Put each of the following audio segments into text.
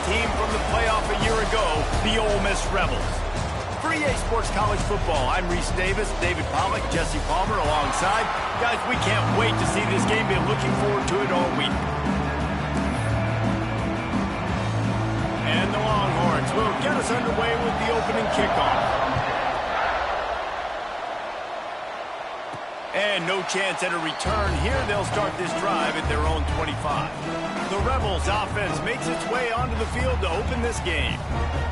team from the playoff a year ago, the Ole Miss Rebels. For EA Sports College Football, I'm Reese Davis, David Pollack, Jesse Palmer alongside. Guys, we can't wait to see this game. Been looking forward to it all week. And the Longhorns will get us underway with the opening kickoff. And no chance at a return here. They'll start this drive at their own 25. The Rebels offense makes its way onto the field to open this game.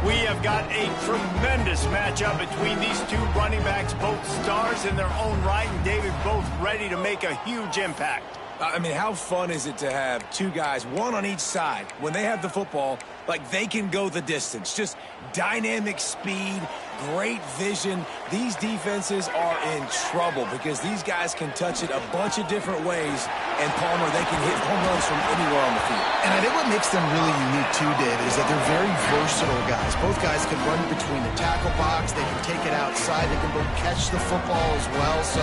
We have got a tremendous matchup between these two running backs, both stars in their own right, and David, both ready to make a huge impact. I mean, how fun is it to have two guys, one on each side, when they have the football, like they can go the distance. Just dynamic speed, great vision. These defenses are in trouble because these guys can touch it a bunch of different ways, and Palmer, they can hit home runs from anywhere on the field. And I think what makes them really unique too, David, is that they're very versatile guys. Both guys can run between the tackle box, they can take it outside, they can both catch the football as well. So,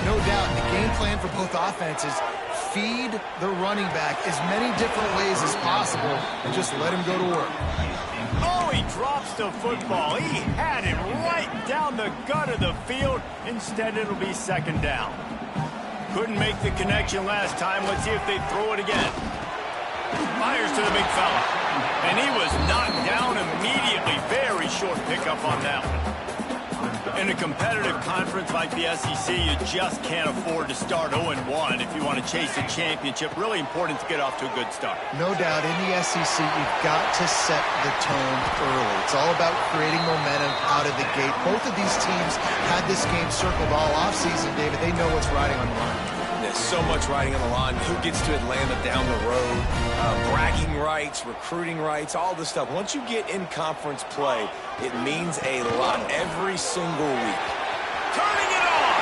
no doubt, the game plan for both offenses, feed the running back as many different ways as possible and just let him go to work. Oh, he drops the football. He had it right down the gut of the field. Instead, it'll be second down. Couldn't make the connection last time. Let's see if they throw it again. Fires to the big fella. And he was knocked down immediately. Very short pickup on that one. In a competitive conference like the SEC, you just can't afford to start 0-1 if you want to chase a championship. Really important to get off to a good start. No doubt, in the SEC, you've got to set the tone early. It's all about creating momentum out of the gate. Both of these teams had this game circled all offseason, David. They know what's riding on the line. There's so much riding on the line. Who gets to Atlanta down the road? Bragging rights, recruiting rights, all this stuff. Once you get in conference play, it means a lot every single week. Turning it on!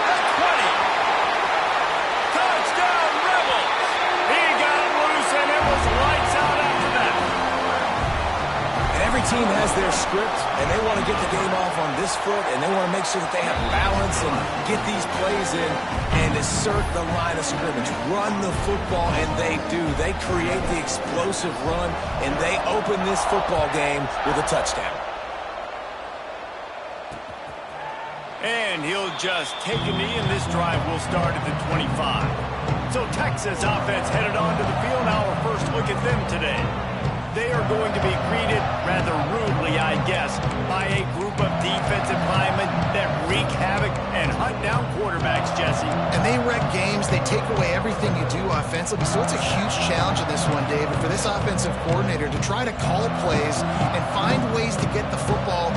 At 20! Touchdown, Rebels! He got him loose, and it was lights out after that. And every team has their script, and they want to get the game off on this foot, and they want to make sure that they have balance and get these plays in and assert the line of scrimmage. Run the football, and they do. They create the explosive run, and they open this football game with a touchdown. And he'll just take a knee, and this drive will start at the 25. So Texas offense headed onto the field. Our first look at them today. They are going to be greeted rather rudely, I guess, by a group of defensive linemen that wreak havoc and hunt down quarterbacks, Jesse. And they wreck games. They take away everything you do offensively. So it's a huge challenge in this one, David, for this offensive coordinator to try to call plays and find ways to get the football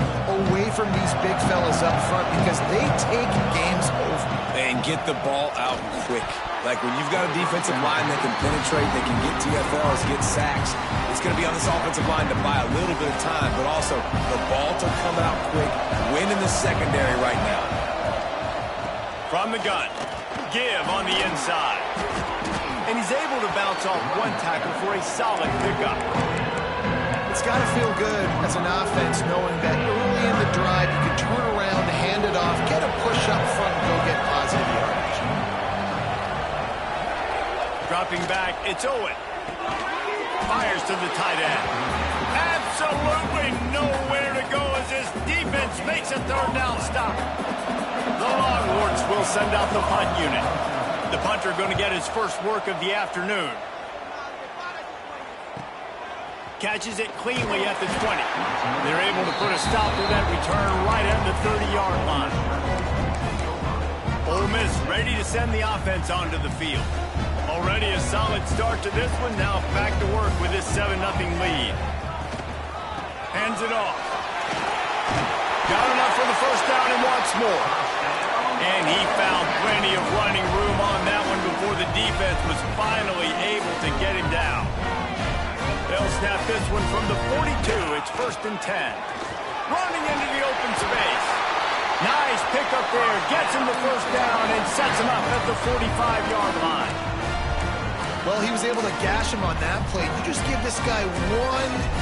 away from these big fellas up front because they take games over. And get the ball out quick. Like when you've got a defensive line that can penetrate, they can get TFLs, get sacks, it's going to be on this offensive line to buy a little bit of time, but also the ball to come out quick, win in the secondary right now. From the gun, give on the inside. And he's able to bounce off one tackle for a solid pickup. It's got to feel good as an offense knowing that early in the drive you can turn around, hand it off, get a push up front, and go get positive yardage. Dropping back, it's Owen. Fires to the tight end. Absolutely nowhere to go as this defense makes a third down stop. The Longhorns will send out the punt unit. The punter going to get his first work of the afternoon. Catches it cleanly at the 20. They're able to put a stop to that return right at the 30-yard line. Ole Miss ready to send the offense onto the field. Already a solid start to this one. Now back to work with this 7-0 lead. Hands it off. Got enough for the first down and wants more. And he found plenty of running room on that one before the defense was finally able to get him down. They'll snap this one from the 42. It's 1st and 10. Running into the open space. Nice pickup there. Gets him the first down and sets him up at the 45-yard line. Well, he was able to gash him on that play. You just give this guy 1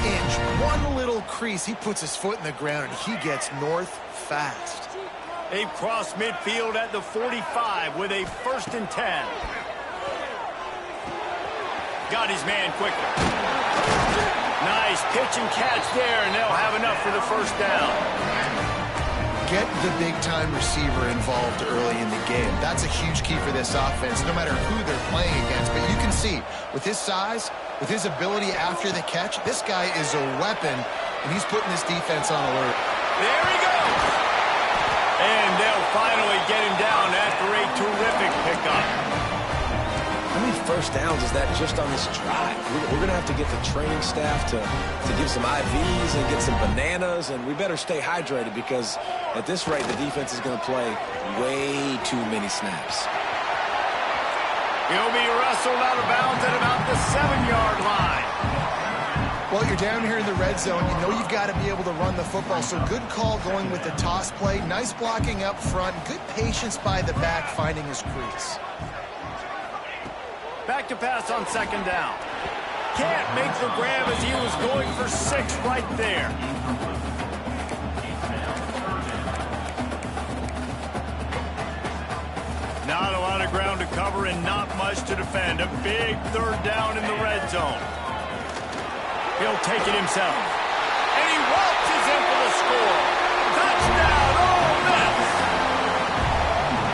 inch, one little crease. He puts his foot in the ground, and he gets north fast. They've crossed midfield at the 45 with a 1st and 10. Got his man quickly. Nice pitch and catch there, and they'll have enough for the first down. Get the big-time receiver involved early in the game. That's a huge key for this offense, no matter who they're playing against. But you can see, with his size, with his ability after the catch, this guy is a weapon, and he's putting this defense on alert. There he goes. And they'll finally get him down after a terrific pickup. How many first downs is that just on this drive? We're going to have to get the training staff to give some IVs and get some bananas, and we better stay hydrated because at this rate, the defense is going to play way too many snaps. He'll be wrestled out of bounds at about the 7-yard line. Well, you're down here in the red zone. You know you've got to be able to run the football, so good call going with the toss play. Nice blocking up front. Good patience by the back finding his crease. Back to pass on second down. Can't make the grab as he was going for 6 right there. Not a lot of ground to cover and not much to defend. A big third down in the red zone. He'll take it himself. And he waltzes in for the score. Touchdown, Ole Miss!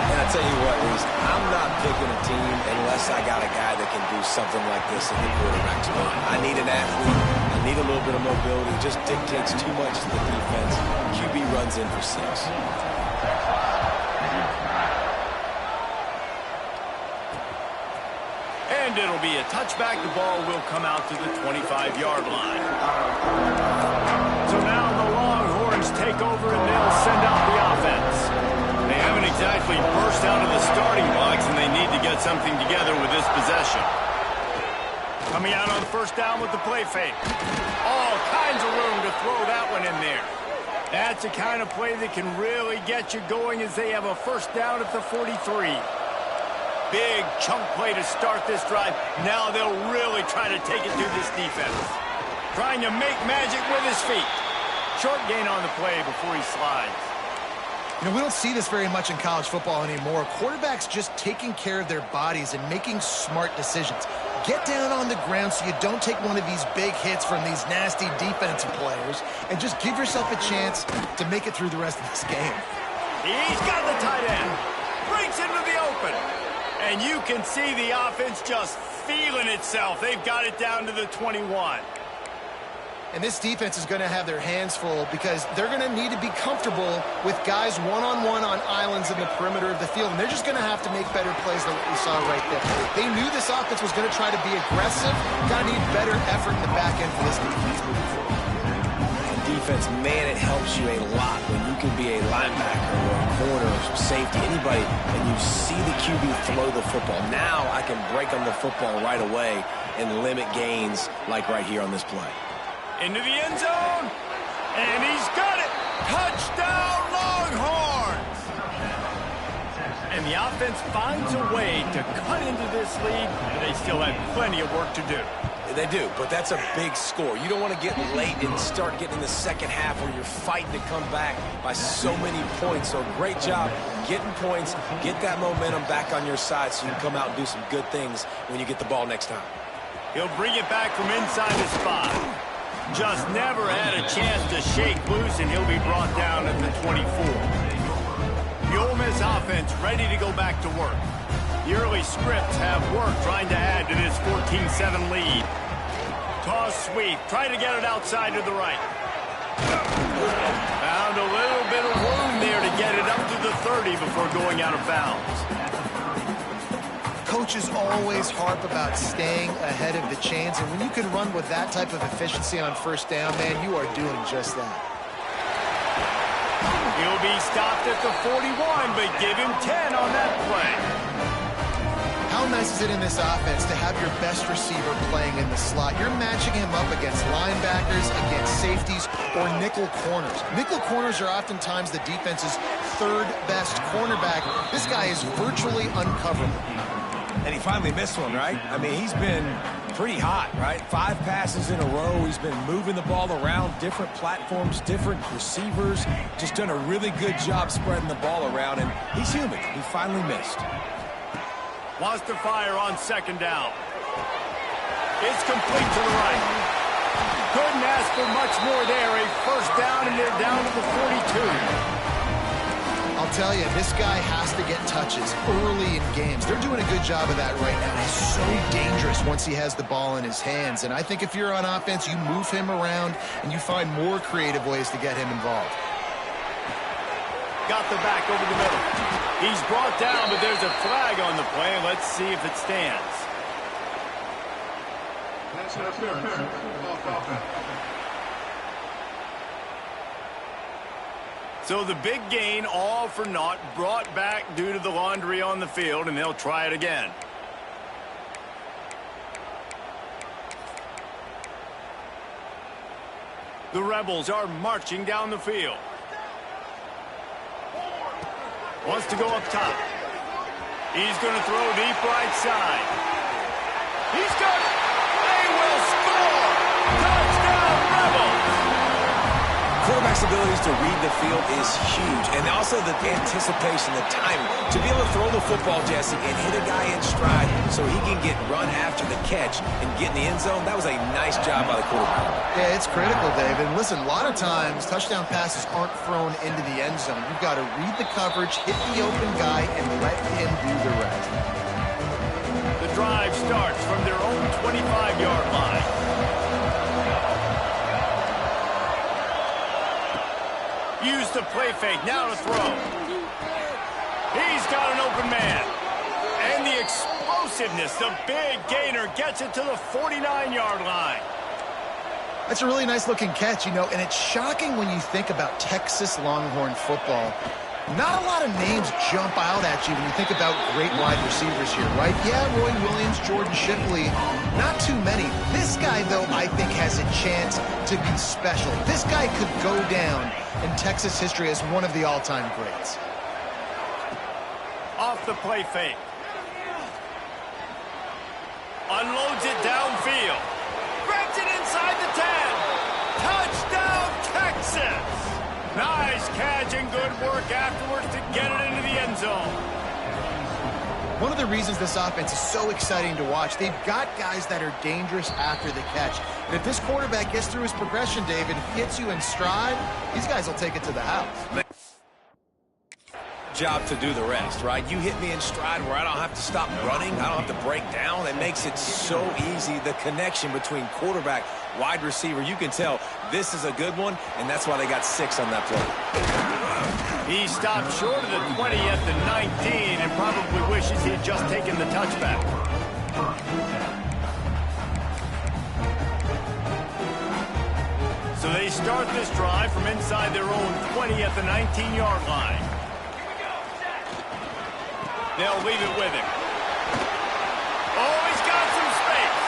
And I tell you what, Reese, I'm not picking a team unless I got a guy that can do something like this in the quarterback spot. I need an athlete. I need a little bit of mobility. It just dictates too much to the defense. QB runs in for 6. And it'll be a touchback. The ball will come out to the 25-yard line. So now the Longhorns take over and they'll send out the offense. They haven't exactly burst out of the starting blocks, and they need to get something together with this possession. Coming out on first down with the play fake. All kinds of room to throw that one in there. That's the kind of play that can really get you going as they have a first down at the 43. Big chunk play to start this drive. Now they'll really try to take it through this defense. Trying to make magic with his feet. Short gain on the play before he slides. You know, we don't see this very much in college football anymore. Quarterbacks just taking care of their bodies and making smart decisions. Get down on the ground so you don't take one of these big hits from these nasty defensive players and just give yourself a chance to make it through the rest of this game. He's got the tight end. Breaks into the open. And you can see the offense just feeling itself. They've got it down to the 21. And this defense is going to have their hands full because they're going to need to be comfortable with guys one-on-one on islands in the perimeter of the field. And they're just going to have to make better plays than what we saw right there. They knew this offense was going to try to be aggressive. Got to need better effort in the back end for this defense moving forward. Defense, man, it helps you a lot when you can be a linebacker or a corner or safety, anybody, and you see the QB throw the football. Now I can break on the football right away and limit gains like right here on this play. Into the end zone, and he's got it. Touchdown, Longhorns! And the offense finds a way to cut into this lead, but they still have plenty of work to do. They do, but that's a big score. You don't want to get late and start getting in the second half where you're fighting to come back by so many points. So great job getting points, get that momentum back on your side so you can come out and do some good things when you get the ball next time. He'll bring it back from inside the spot. Just never had a chance to shake loose, and he'll be brought down at the 24. The Ole Miss offense ready to go back to work. The early scripts have worked trying to add to this 14-7 lead. Toss sweep, trying to get it outside to the right. Found a little bit of room there to get it up to the 30 before going out of bounds. Coaches always harp about staying ahead of the chains, and when you can run with that type of efficiency on first down, man, you are doing just that. He'll be stopped at the 41, but give him 10 on that play. How nice is it in this offense to have your best receiver playing in the slot? You're matching him up against linebackers, against safeties, or nickel corners. Nickel corners are oftentimes the defense's third best cornerback. This guy is virtually uncoverable. And he finally missed one, right? I mean, he's been pretty hot, right? 5 passes in a row. He's been moving the ball around, different platforms, different receivers. Just done a really good job spreading the ball around, and he's human. He finally missed. Wants to fire on second down. It's complete to the right. Couldn't ask for much more there. A first down, and they're down to the 42. I'll tell you, this guy has to get touches early in games. They're doing a good job of that right now. He's so dangerous once he has the ball in his hands. And I think if you're on offense, you move him around and you find more creative ways to get him involved. Got the back over the middle. He's brought down, but there's a flag on the play. Let's see if it stands. So the big gain, all for naught, brought back due to the laundry on the field, and they'll try it again. The Rebels are marching down the field. Wants to go up top. He's going to throw deep right side. He's got it. They will score. Touchdown, Rebels. Quarterback's abilities to read the field is huge, and also the anticipation, the timing. To be able to throw the football, Jesse, and hit a guy in stride so he can get run after the catch and get in the end zone, that was a nice job by the quarterback. Yeah, it's critical, David. And listen, a lot of times, touchdown passes aren't thrown into the end zone. You've got to read the coverage, hit the open guy, and let him do the rest. The drive starts from their own 25-yard line. Use the play fake, now to throw. He's got an open man. And the explosiveness, the big gainer gets it to the 49-yard line. That's a really nice-looking catch, you know, and it's shocking when you think about Texas Longhorn football. Not a lot of names jump out at you when you think about great wide receivers here, right? Yeah, Roy Williams, Jordan Shipley, not too many. This guy, though, I think has a chance to be special. This guy could go down in Texas history as one of the all-time greats. Off the play fake. Unloads it downfield. Grabs it inside the 10. Touchdown, Texas! Nice catch and good work afterwards to get it into the end zone. One of the reasons this offense is so exciting to watch, they've got guys that are dangerous after the catch. And if this quarterback gets through his progression, David, gets you in stride, these guys will take it to the house. Job to do the rest, right? You hit me in stride where I don't have to stop running. I don't have to break down. It makes it so easy. The connection between quarterback, wide receiver, you can tell this is a good one, and that's why they got 6 on that play. He stopped short of the 20 at the 19 and probably wishes he had just taken the touchback. So they start this drive from inside their own 20 at the 19-yard line. They'll leave it with him. Oh, he's got some space.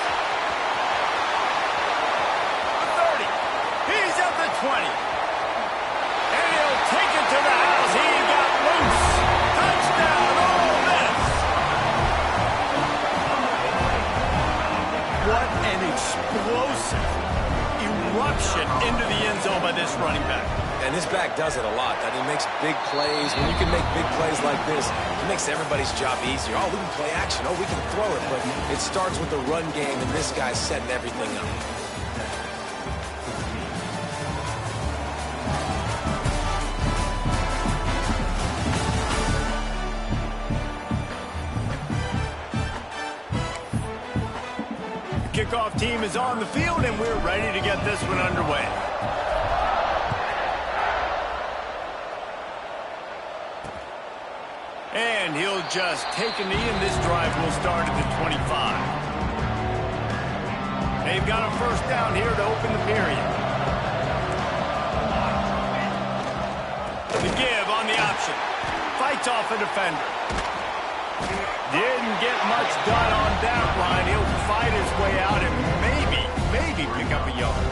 30. He's at the 20. And he'll take it to the house. He got loose. Touchdown, Ole Miss. What an explosive eruption into the end zone by this running back. And this back does it a lot. I mean, makes big plays. When you can make big plays like this, it makes everybody's job easier. Oh, we can play action. Oh, we can throw it. But it starts with the run game, and this guy's setting everything up. The kickoff team is on the field, and we're ready to get this one underway. And he'll just take a knee, and this drive will start at the 25. They've got a first down here to open the period. The give on the option. Fights off a defender. Didn't get much done on that line. He'll fight his way out and maybe pick up a yard.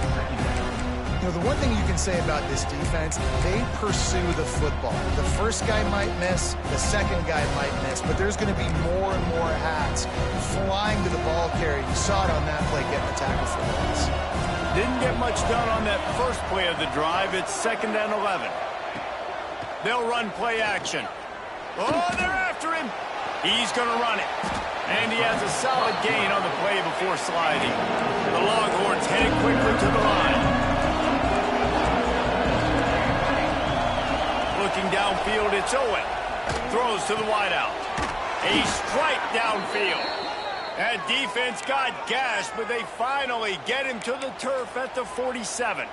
You know, the one thing you can say about this defense, they pursue the football. The first guy might miss, the second guy might miss, but there's going to be more and more hats flying to the ball carrier. You saw it on that play getting the tackle for loss. Didn't get much done on that first play of the drive. It's 2nd and 11. They'll run play action. Oh, they're after him. He's going to run it. And he has a solid gain on the play before sliding. The Longhorns heading quickly to the downfield, it's Owen. Throws to the wideout. A strike downfield. That defense got gashed, but they finally get him to the turf at the 47.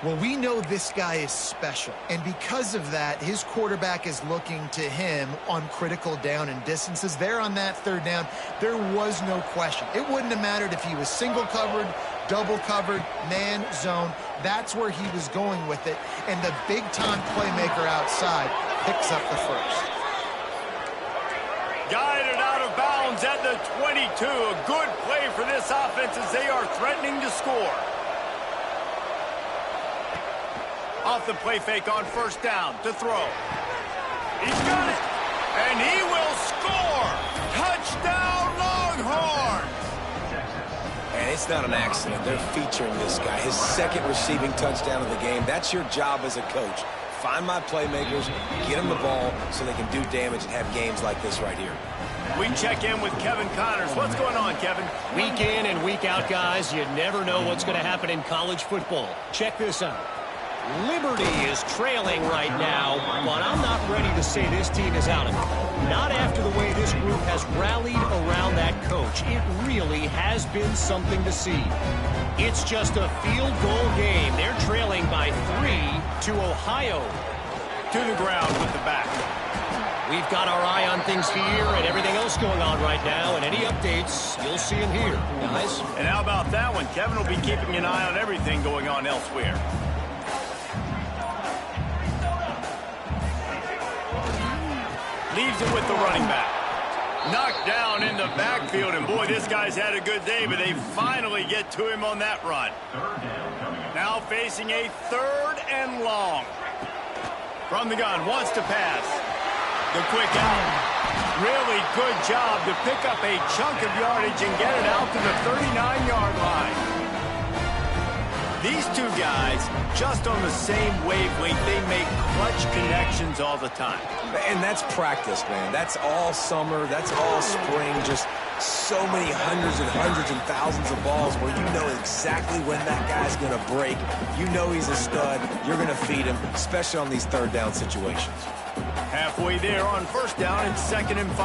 Well, we know this guy is special, and because of that, his quarterback is looking to him on critical down and distances. There on that third down, there was no question. It wouldn't have mattered if he was single covered, double covered, man, zone. That's where he was going with it, and the big-time playmaker outside picks up the first. Guided out of bounds at the 22. A good play for this offense as they are threatening to score. Off the play fake on first down to throw. He's got it. And he will score. Touchdown, Longhorns. And it's not an accident. They're featuring this guy. His second receiving touchdown of the game. That's your job as a coach. Find my playmakers, get them the ball so they can do damage and have games like this right here. We check in with Kevin Connors. What's going on, Kevin? Week in and week out, guys, you never know what's going to happen in college football. Check this out. Liberty is trailing right now, but I'm not ready to say this team is out of it. Not after the way this group has rallied around that coach. It really has been something to see. It's just a field goal game. They're trailing by 3 to Ohio. To the ground with the back. We've got our eye on things here and everything else going on right now, and any updates, you'll see them here, guys. And how about that one? Kevin will be keeping an eye on everything going on elsewhere. Leaves it with the running back. Knocked down in the backfield, and boy, this guy's had a good day, but they finally get to him on that run. Now facing a 3rd and long. From the gun, wants to pass. The quick out. Really good job to pick up a chunk of yardage and get it out to the 39-yard line. These two guys, just on the same wavelength, they make clutch connections all the time. And that's practice, man. That's all summer. That's all spring. Just so many hundreds and thousands of balls where you know exactly when that guy's going to break. You know he's a stud. You're going to feed him, especially on these third down situations. Halfway there on first down and 2nd and 5.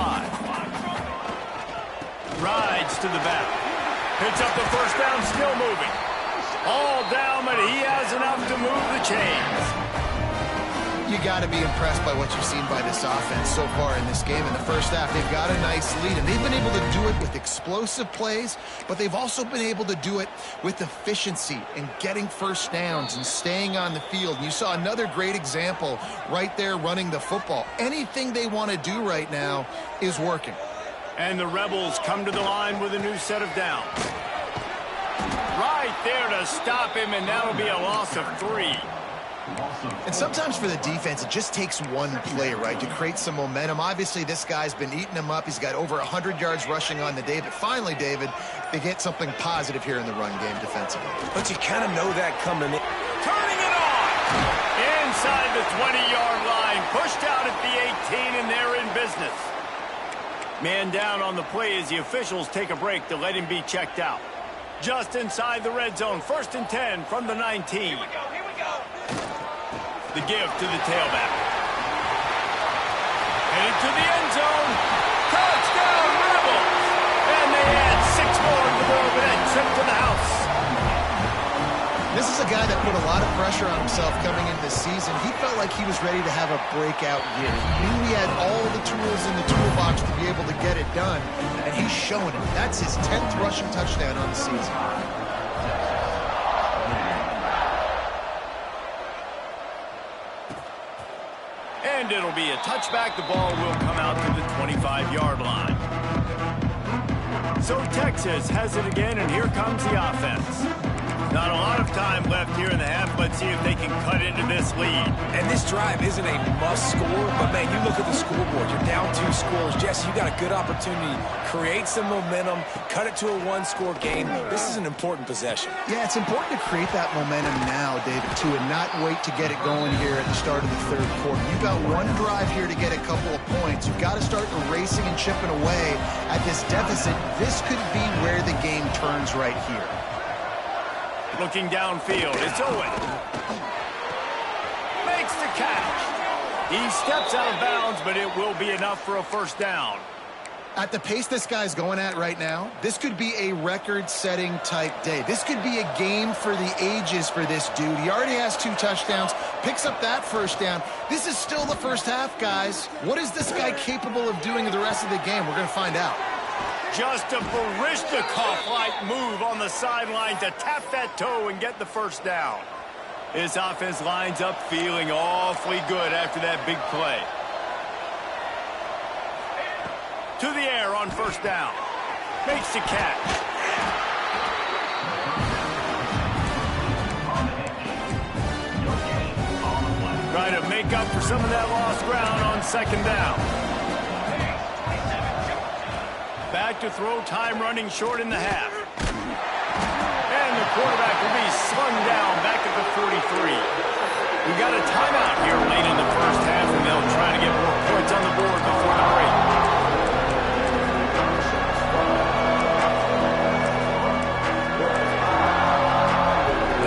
Rides to the back. Picks up the first down, still moving. All down, but he has enough to move the chains. You got to be impressed by what you've seen by this offense so far in this game. In the first half, they've got a nice lead, and they've been able to do it with explosive plays, but they've also been able to do it with efficiency and getting first downs and staying on the field. And you saw another great example right there running the football. Anything they want to do right now is working. And the Rebels come to the line with a new set of downs. Right there to stop him, and that'll be a loss of 3. And sometimes for the defense, it just takes one play, right, to create some momentum. Obviously, this guy's been eating them up. He's got over 100 yards rushing on the day. But finally, David, they get something positive here in the run game defensively. But you kind of know that coming in. Turning it on! Inside the 20-yard line. Pushed out at the 18, and they're in business. Man down on the play as the officials take a break to let him be checked out. Just inside the red zone. 1st and 10 from the 19. Here we go. The give to the tailback. Headed to the end zone. Touchdown, Rebels! And they add 6 more to go with that trip to the house. This is a guy that put a lot of pressure on himself coming into this season. He felt like he was ready to have a breakout year. He knew he had all the tools in the toolbox to be able to get it done, and he's showing it. That's his 10th rushing touchdown on the season. And it'll be a touchback. The ball will come out to the 25-yard line. So Texas has it again, and here comes the offense. Not a lot of time left here in the half. Let's see if they can cut into this lead. And this drive isn't a must score, but, man, you look at the scoreboard. You're down 2 scores. Jesse, you got a good opportunity. Create some momentum. Cut it to a 1-score game. This is an important possession. Yeah, it's important to create that momentum now, David, too, and not wait to get it going here at the start of the 3rd quarter. You've got one drive here to get a couple of points. You've got to start erasing and chipping away at this deficit. This could be where the game turns right here. Looking downfield, it's Owen. Makes the catch. He steps out of bounds, but it will be enough for a first down. At the pace this guy's going at right now, this could be a record-setting type day. This could be a game for the ages for this dude. He already has 2 touchdowns, picks up that first down. This is still the first half, guys. What is this guy capable of doing in the rest of the game? We're going to find out. Just a Barishnikov-like move on the sideline to tap that toe and get the first down. His offense lines up feeling awfully good after that big play. To the air on first down. Makes the catch. Trying to make up for some of that lost ground on second down. Back to throw, time running short in the half. And the quarterback will be slung down back at the 43. We got a timeout here late in the first half, and they'll try to get more points on the board before the break.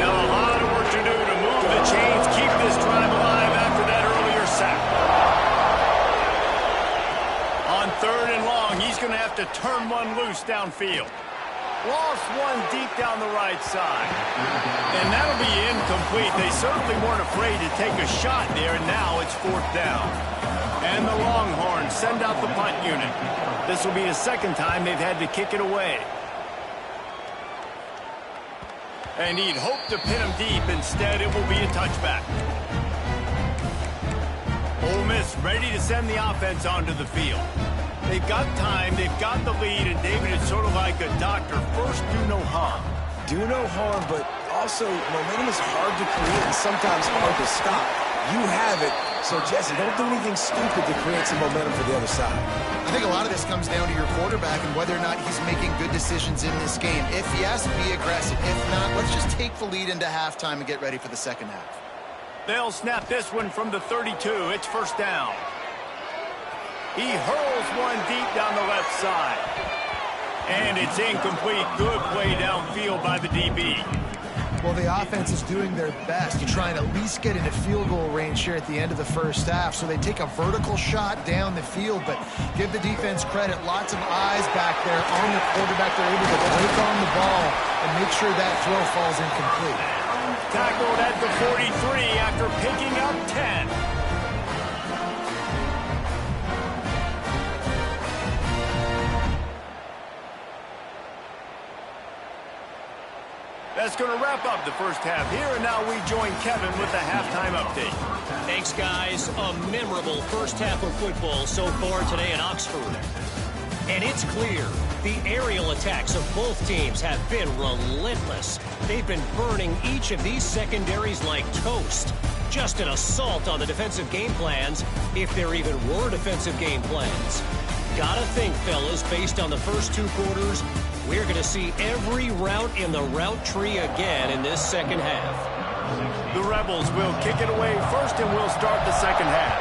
Now a lot of work to do to move the chains, keep this drive alive after that earlier sack. On 3rd and long, he's going to have to turn one loose downfield. Lost one deep down the right side. And that'll be incomplete. They certainly weren't afraid to take a shot there, and now it's 4th down. And the Longhorns send out the punt unit. This will be the second time they've had to kick it away. And he'd hoped to pin him deep. Instead, it will be a touchback. Ole Miss ready to send the offense onto the field. They've got time, they've got the lead, and David is sort of like a doctor. First, do no harm. Do no harm, but also momentum is hard to create and sometimes hard to stop. You have it, so Jesse, don't do anything stupid to create some momentum for the other side. I think a lot of this comes down to your quarterback and whether or not he's making good decisions in this game. If yes, be aggressive. If not, let's just take the lead into halftime and get ready for the second half. They'll snap this one from the 32. It's first down. He hurls one deep down the left side. And it's incomplete. Good play downfield by the DB. Well, the offense is doing their best to try and at least get into field goal range here at the end of the first half. So they take a vertical shot down the field, but give the defense credit. Lots of eyes back there on the quarterback. They're able to break on the ball and make sure that throw falls incomplete. Tackled at the 43 after picking up 10. That's going to wrap up the first half here, and now we join Kevin with the halftime update. Thanks, guys. A memorable first half of football so far today in Oxford. And it's clear the aerial attacks of both teams have been relentless. They've been burning each of these secondaries like toast. Just an assault on the defensive game plans, if there even were defensive game plans. Gotta think, fellas, based on the first 2 quarters, we're going to see every route in the route tree again in this second half. The Rebels will kick it away first, and we'll start the second half.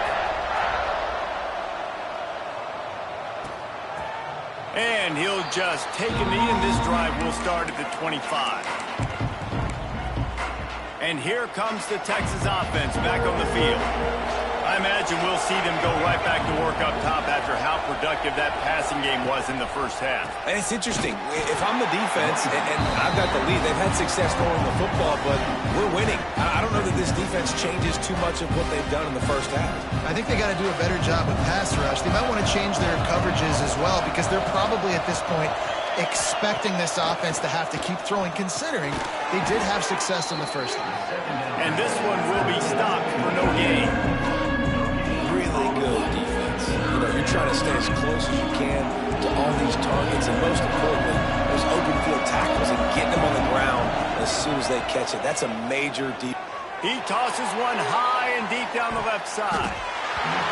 And he'll just take a knee, and this drive will start at the 25. And here comes the Texas offense back on the field. I imagine we'll see them go right back to work up top after how productive that passing game was in the first half. And it's interesting. If I'm the defense and I've got the lead, they've had success throwing the football, but we're winning. I don't know that this defense changes too much of what they've done in the first half. I think they got to do a better job with pass rush. They might want to change their coverages as well because they're probably at this point expecting this offense to have to keep throwing, considering they did have success in the first half. And this one will be stopped for no gain. Really good defense. You're trying to stay as close as you can to all these targets, and most importantly, those open field tackles and getting them on the ground as soon as they catch it. That's a major deep. He tosses one high and deep down the left side.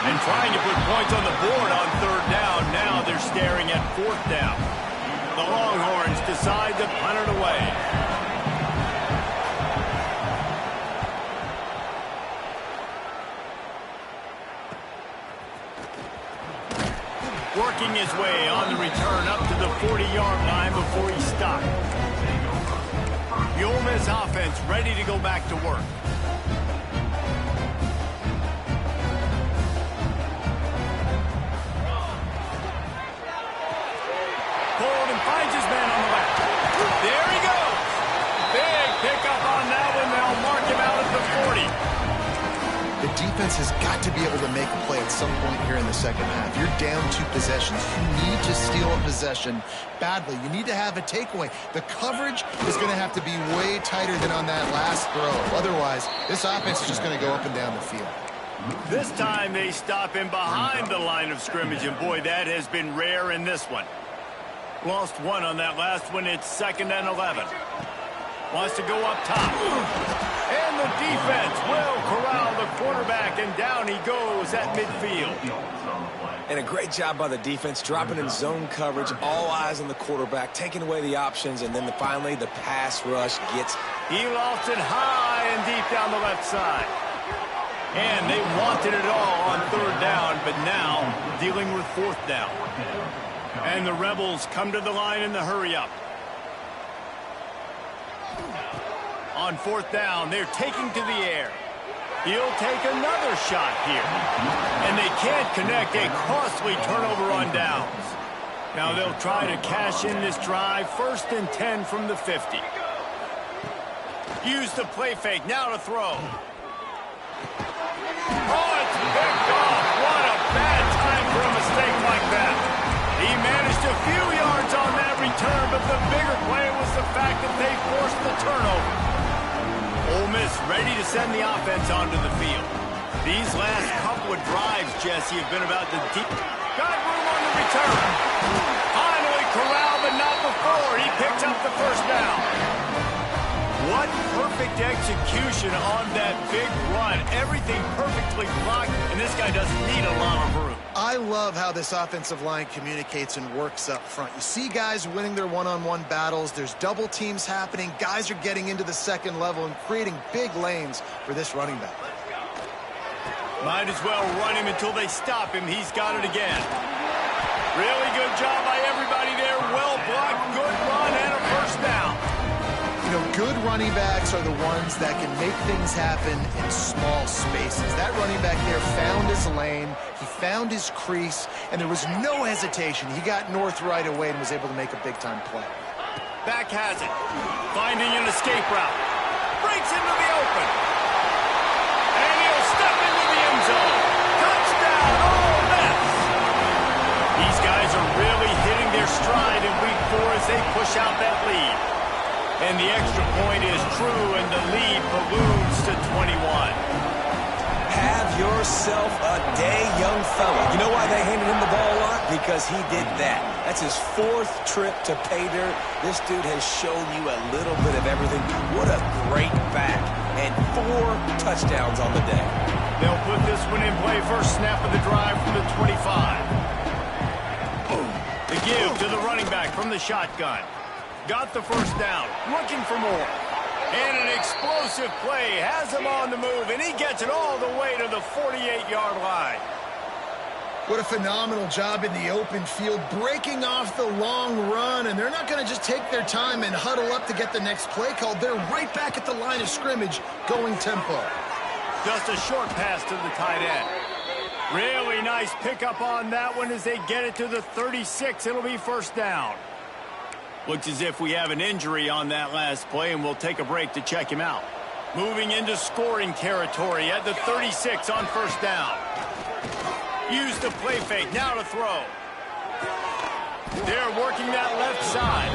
And trying to put points on the board on 3rd down. Now they're staring at 4th down. The Longhorns decide to punt it away. Working his way on the return up to the 40-yard line before he stopped. The Ole Miss offense ready to go back to work. offense has got to be able to make a play at some point here in the second half. You're down 2 possessions. You need to steal a possession badly. You need to have a takeaway. The coverage is going to have to be way tighter than on that last throw. Otherwise, this offense is just going to go up and down the field. This time they stop him behind the line of scrimmage, and boy, that has been rare in this one. Lost 1 on that last one. It's 2nd and 11. Wants to go up top. And the defense will corral the quarterback, and down he goes at midfield. And a great job by the defense, dropping in zone coverage, all eyes on the quarterback, taking away the options, and then finally the pass rush gets. He lost it high and deep down the left side. And they wanted it all on 3rd down, but now dealing with 4th down. And the Rebels come to the line in the hurry-up. On 4th down, they're taking to the air. He'll take another shot here. And they can't connect, a costly turnover on downs. Now they'll try to cash in this drive. 1st and 10 from the 50. Use the play fake, now to throw. Oh, it's picked off. What a bad time for a mistake like that. He managed a few yards on that return, but the bigger play was the fact that they forced the turnover. Ole Miss ready to send the offense onto the field. These last couple of drives, Jesse, have been about the deep. Got room on the return. Finally corralled, but not before. He picked up the 1st down. What perfect execution on that big run. Everything perfectly blocked, and this guy doesn't need a lot of room. I love how this offensive line communicates and works up front. You see guys winning their one-on-one battles. There's double teams happening. Guys are getting into the second level and creating big lanes for this running back. Might as well run him until they stop him. He's got it again. Really good job by everybody there. Well blocked, good run, and a 1st down. You know, good running backs are the ones that can make things happen in small spaces. That running back there found his lane, he found his crease, and there was no hesitation. He got north right away and was able to make a big-time play. Back has it. Finding an escape route. Breaks into the open. And he'll step into the end zone. Touchdown, Ole Miss. These guys are really hitting their stride in week 4 as they push out that lead. And the extra point is true, and the lead balloons to 21. Have yourself a day, young fella. You know why they handed him the ball a lot? Because he did that. That's his 4th trip to pay dirt. This dude has shown you a little bit of everything. What a great back. And 4 touchdowns on the day. They'll put this one in play. First snap of the drive from the 25. The give to the running back from the shotgun. Got the 1st down, looking for more. And an explosive play has him on the move, and he gets it all the way to the 48-yard line. What a phenomenal job in the open field, breaking off the long run, and they're not going to just take their time and huddle up to get the next play called. They're right back at the line of scrimmage, going tempo. Just a short pass to the tight end. Really nice pickup on that one as they get it to the 36. It'll be 1st down. Looks as if we have an injury on that last play, and we'll take a break to check him out. Moving into scoring territory at the 36 on 1st down. Use the play fake, now to throw. They're working that left side.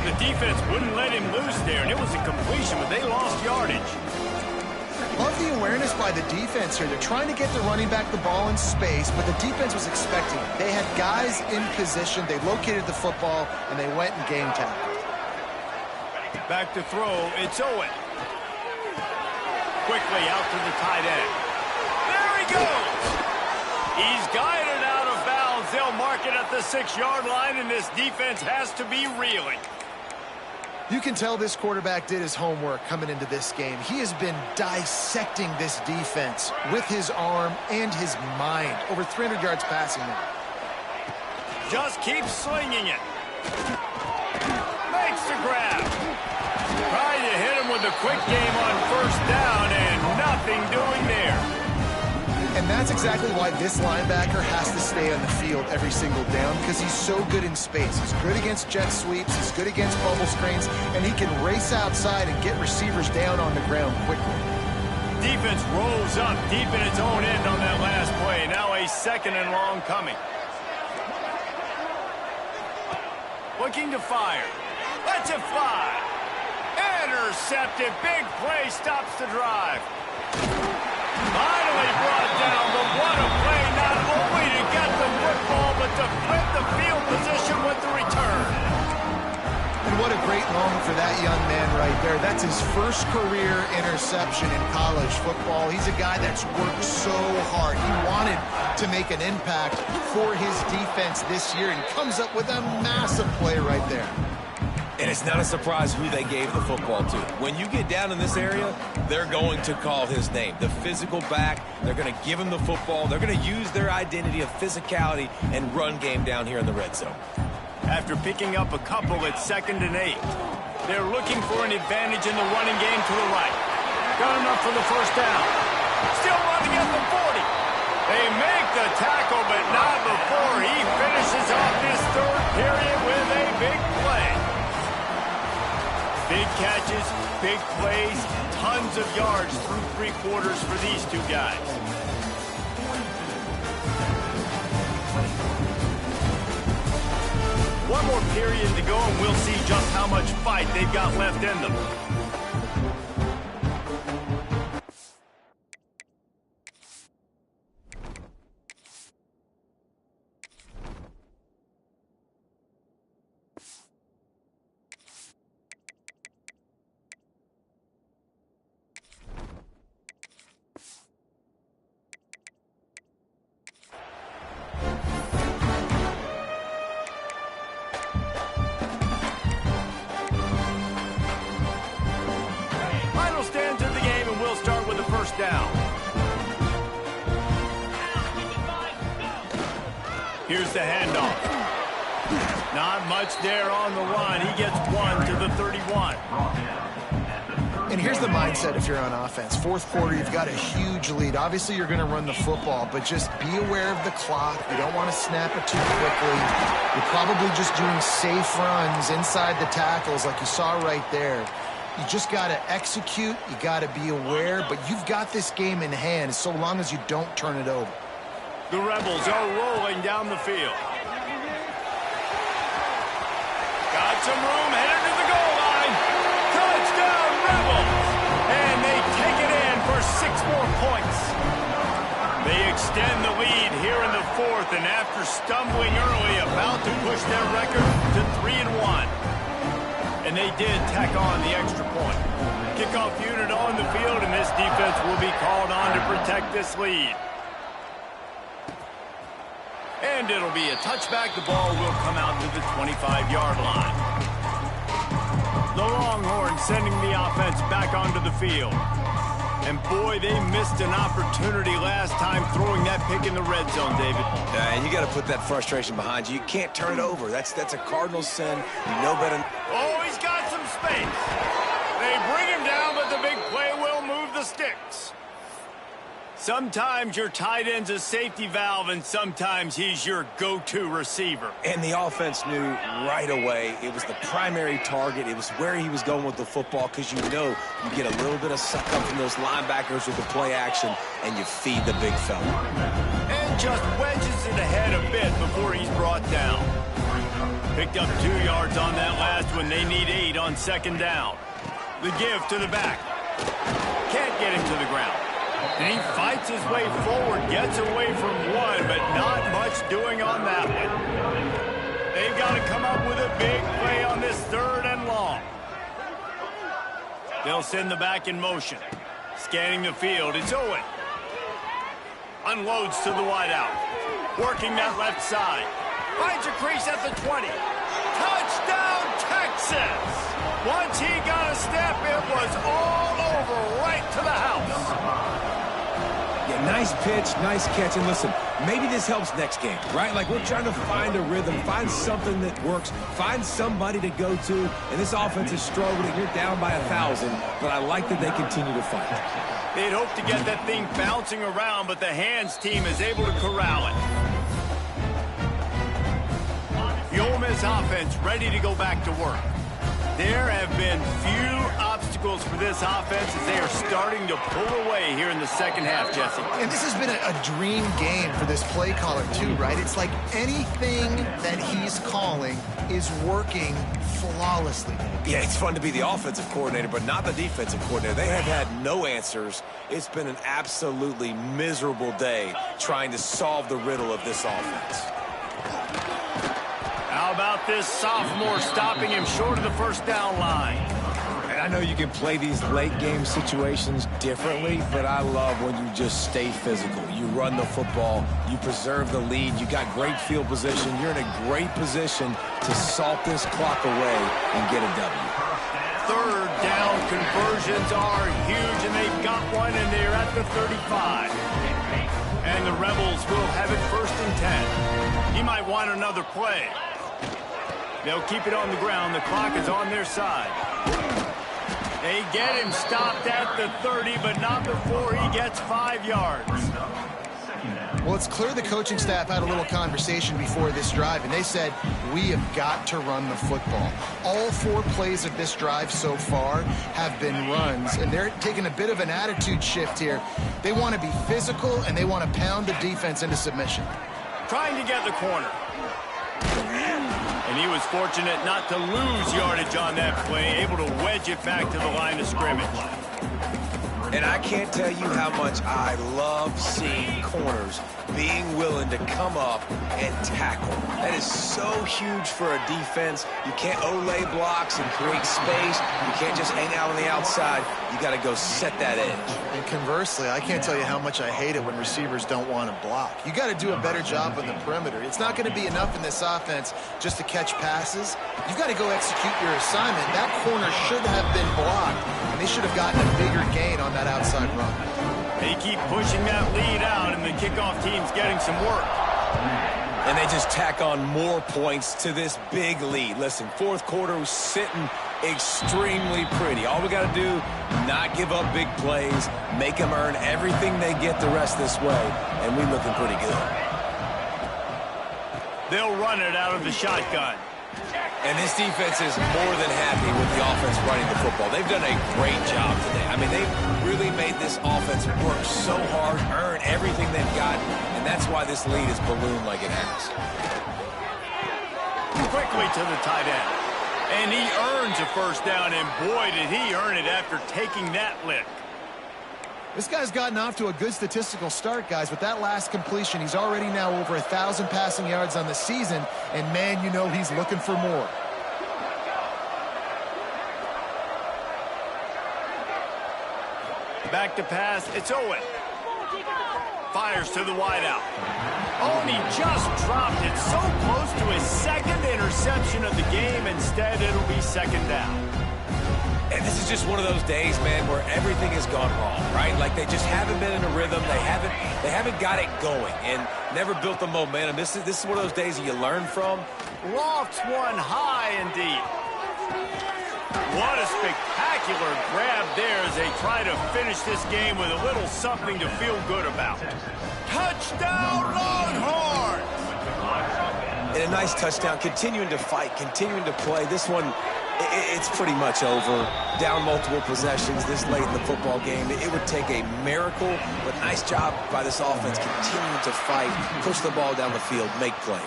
The defense wouldn't let him loose there, and it was a completion, but they lost yardage. Love the awareness by the defense here. They're trying to get the running back the ball in space, but the defense was expecting it. They had guys in position. They located the football, and they went and game tackled. Back to throw. It's Owen. Quickly out to the tight end. There he goes. He's guided out of bounds. They'll mark it at the 6-yard line, and this defense has to be reeling. You can tell this quarterback did his homework coming into this game. He has been dissecting this defense with his arm and his mind. Over 300 yards passing now. Just keeps slinging it. Makes the grab. Trying to hit him with a quick game on 1st down, and nothing doing there. And that's exactly why this linebacker has to stay on the field every single down, because he's so good in space. He's good against jet sweeps, he's good against bubble screens, and he can race outside and get receivers down on the ground quickly. defense rolls up deep in its own end on that last play. Now a 2nd and long coming. Looking to fire. Lets it fly. Intercepted. Big play stops the drive. Finally brought down, but what a play. Not only to get the football, but to flip the field position with the return. And what a great moment for that young man right there. That's his first career interception in college football. He's a guy that's worked so hard. He wanted to make an impact for his defense this year and comes up with a massive play right there. And it's not a surprise who they gave the football to. When you get down in this area, they're going to call his name. The physical back, they're going to give him the football. They're going to use their identity of physicality and run game down here in the red zone. After picking up a couple at 2nd and 8, they're looking for an advantage in the running game to the right. Got enough for the first down. Still running at the 40. They make the tackle, but not before he finishes off this 3rd period with a big play. Big catches, big plays, tons of yards through 3 quarters for these two guys. One more period to go, and we'll see just how much fight they've got left in them. Down. Here's the handoff. Not much there on the line. He gets 1 to the 31. And here's the mindset if you're on offense. 4th quarter, you've got a huge lead. Obviously, you're going to run the football, but just be aware of the clock. You don't want to snap it too quickly. You're probably just doing safe runs inside the tackles like you saw right there. You just got to execute. You got to be aware, but you've got this game in hand so long as you don't turn it over. The Rebels are rolling down the field. Got some room, headed to the goal line. Touchdown, Rebels! And they take it in for 6 more points. They extend the lead here in the 4th, and after stumbling early, about to push their record to 3-1. And they did tack on the extra point. Kickoff unit on the field, and this defense will be called on to protect this lead. And it'll be a touchback. The ball will come out to the 25-yard line. The Longhorns sending the offense back onto the field. And boy, they missed an opportunity last time throwing that pick in the red zone, David. And you got to put that frustration behind you. You can't turn it over. That's a cardinal sin. You know better. Oh, he's got some space. They bring him down, but the big play will move the sticks. Sometimes your tight end's a safety valve, and sometimes he's your go-to receiver. And the offense knew right away it was the primary target. It was where he was going with the football, because you know you get a little bit of suck up from those linebackers with the play action, and you feed the big fella. And just wedges it ahead a bit before he's brought down. Picked up 2 yards on that last one. They need 8 on 2nd down. The give to the back. Can't get him to the ground. And he fights his way forward, gets away from 1, but not much doing on that one. They've got to come up with a big play on this 3rd and long. They'll send the back in motion. Scanning the field, it's Owen. Unloads to the wideout. Working that left side. Finds a crease at the 20. Touchdown, Texas! Once he got a step, it was all over, right to the house. Yeah, nice pitch, nice catch. And listen, maybe this helps next game, right? Like, we're trying to find a rhythm, find something that works, find somebody to go to. And this offense is struggling. You're down by 1,000, but I like that they continue to fight. They'd hope to get that thing bouncing around, but the hands team is able to corral it. The Ole Miss offense ready to go back to work. There have been few obstacles signals for this offense as they are starting to pull away here in the second half, Jesse. And this has been a dream game for this play caller too, right? It's like anything that he's calling is working flawlessly. Yeah, it's fun to be the offensive coordinator, but not the defensive coordinator. They have had no answers. It's been an absolutely miserable day trying to solve the riddle of this offense. How about this sophomore stopping him short of the first down line? And I know you can play these late game situations differently, but I love when you just stay physical. You run the football, you preserve the lead, you got great field position, you're in a great position to salt this clock away and get a W. Third down conversions are huge, and they've got one, and they're at the 35. And the Rebels will have it 1st and 10. He might want another play. They'll keep it on the ground. The clock is on their side. They get him stopped at the 30, but not before he gets 5 yards. Well, it's clear the coaching staff had a little conversation before this drive, and they said, we have got to run the football. All 4 plays of this drive so far have been runs, and they're taking a bit of an attitude shift here. They want to be physical, and they want to pound the defense into submission. Trying to get the corner. And he was fortunate not to lose yardage on that play, able to wedge it back to the line of scrimmage. And I can't tell you how much I love seeing corners being willing to come up and tackle. That is so huge for a defense. You can't Ole blocks and create space. You can't just hang out on the outside. You got to go set that edge. And conversely, I can't tell you how much I hate it when receivers don't want to block. You got to do a better job on the perimeter. It's not going to be enough in this offense just to catch passes. You've got to go execute your assignment. That corner should have been blocked, and they should have gotten a bigger gain on that outside run. They keep pushing that lead out, and the kickoff team's getting some work. And they just tack on more points to this big lead. Listen, 4th quarter was sitting extremely pretty. All we got to do, not give up big plays, make them earn everything they get the rest this way, and we're looking pretty good. They'll run it out of the shotgun. And this defense is more than happy with the offense running the football. They've done a great job today. I mean, they've really made this offense work so hard, earn everything they've got, and that's why this lead is ballooned like it has. Quickly to the tight end. And he earns a first down, and boy, did he earn it after taking that lick. This guy's gotten off to a good statistical start, guys. With that last completion, he's already now over 1,000 passing yards on the season, and man, you know he's looking for more. Back to pass, it's Owen. Fires to the wideout. Oh, and he just dropped it so close to his 2nd interception of the game. Instead, it'll be 2nd down. And this is just one of those days, man, where everything has gone wrong, right? Like they just haven't been in a rhythm. They haven't got it going and never built the momentum. This is one of those days that you learn from. Lofts one high and deep. What a spectacular grab there as they try to finish this game with a little something to feel good about. Touchdown, Longhorns! And a nice touchdown, continuing to fight, continuing to play. This one, it's pretty much over. Down multiple possessions this late in the football game. It would take a miracle, but nice job by this offense continuing to fight, push the ball down the field, make plays.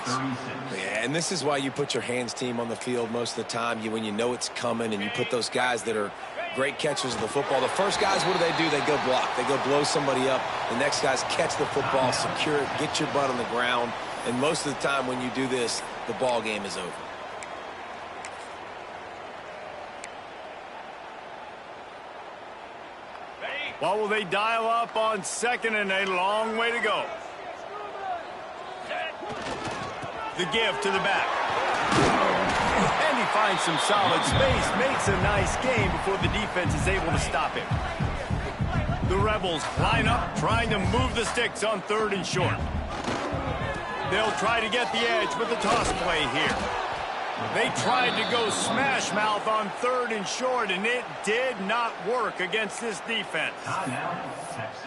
Yeah, and this is why you put your hands team on the field most of the time. When you know it's coming and you put those guys that are great catchers of the football. The first guys, what do? They go block. They go blow somebody up. The next guys catch the football, secure it, get your butt on the ground. And most of the time when you do this, the ball game is over. What will they dial up on 2nd and a long way to go? The give to the back. And he finds some solid space, makes a nice game before the defense is able to stop him. The Rebels line up, trying to move the sticks on 3rd and short. They'll try to get the edge with the toss play here. They tried to go smash mouth on 3rd and short, and it did not work against this defense.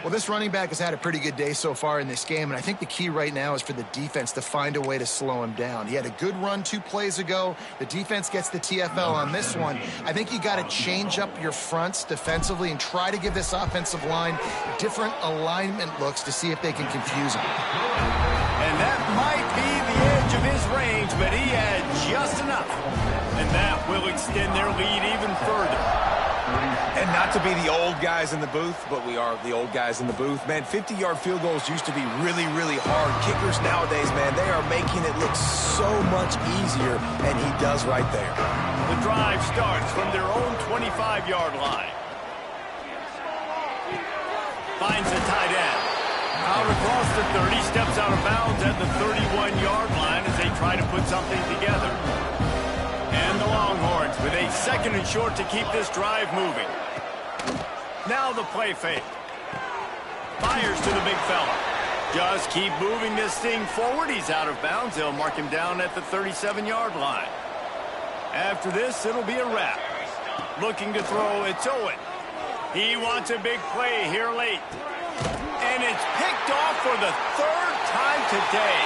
Well, this running back has had a pretty good day so far in this game, and I think the key right now is for the defense to find a way to slow him down. He had a good run 2 plays ago. The defense gets the TFL on this one. I think you got to change up your fronts defensively and try to give this offensive line different alignment looks to see if they can confuse him. And that might be the edge of his range, but he had just enough. And that will extend their lead even further. And not to be the old guys in the booth, but we are the old guys in the booth. Man, 50-yard field goals used to be really, really hard. Kickers nowadays, man, they are making it look so much easier, and he does right there. The drive starts from their own 25-yard line. Finds the tight end. Out across the 30, steps out of bounds at the 31-yard line as they try to put something together. And the Longhorns with a 2nd and short to keep this drive moving. Now the play fake. Fires to the big fella. Just keep moving this thing forward. He's out of bounds. They'll mark him down at the 37-yard line. After this, it'll be a wrap. Looking to throw, it's Owen. He wants a big play here late. And it's picked off for the 3rd time today.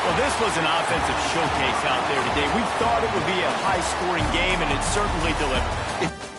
Well, this was an offensive showcase out there today. We thought it would be a high-scoring game, and it certainly delivered.